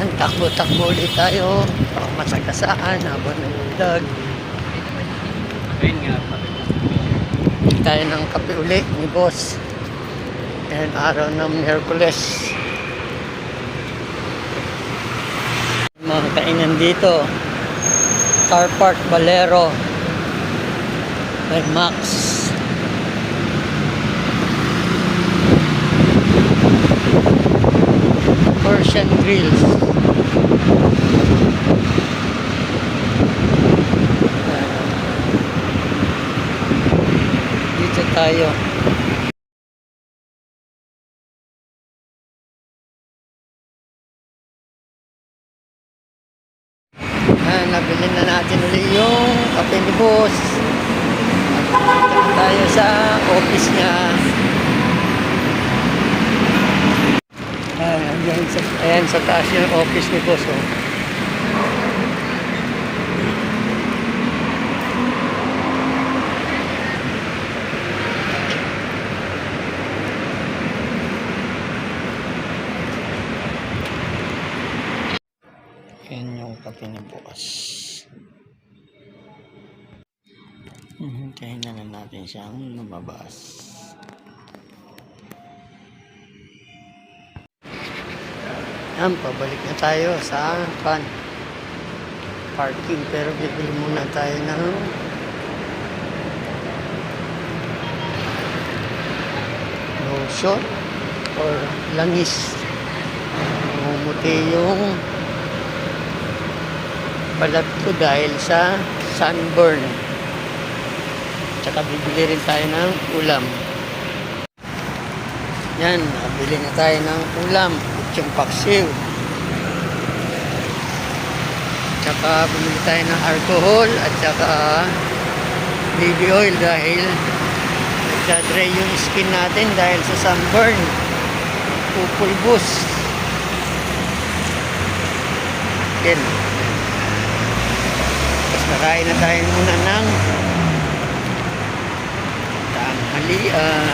Yan, takbo-takbo ulit tayo. Masagasaan habang nagdag. Ayun nga. Hindi tayo ng kape ulit ni boss. Yan, araw ng Miyerkules. Mga kainan dito. Car Park Valero by Max. Persian Grills. Dito tayo. Nabili na natin ulit yung kape ni boss. At tayo sa office niya. Ayan sa taas yung office ni boss. Oh. Yan yung kape ni boss. Hintayin na lang natin siyang lumabas. Yan, pabalik na tayo sa parking, pero bibili muna tayo ng lotion or langis. Namumuti yung balat ko dahil sa sunburn. Tsaka bibili rin tayo ng ulam. Yan, nabili na tayo ng ulam. Yung paksiw. Tsaka bumili tayo ng alcohol at tsaka baby oil dahil nagdadry yung skin natin dahil sa sunburn. Pupulbos. Yan. Tapos nakain na tayo muna ng tanghalian.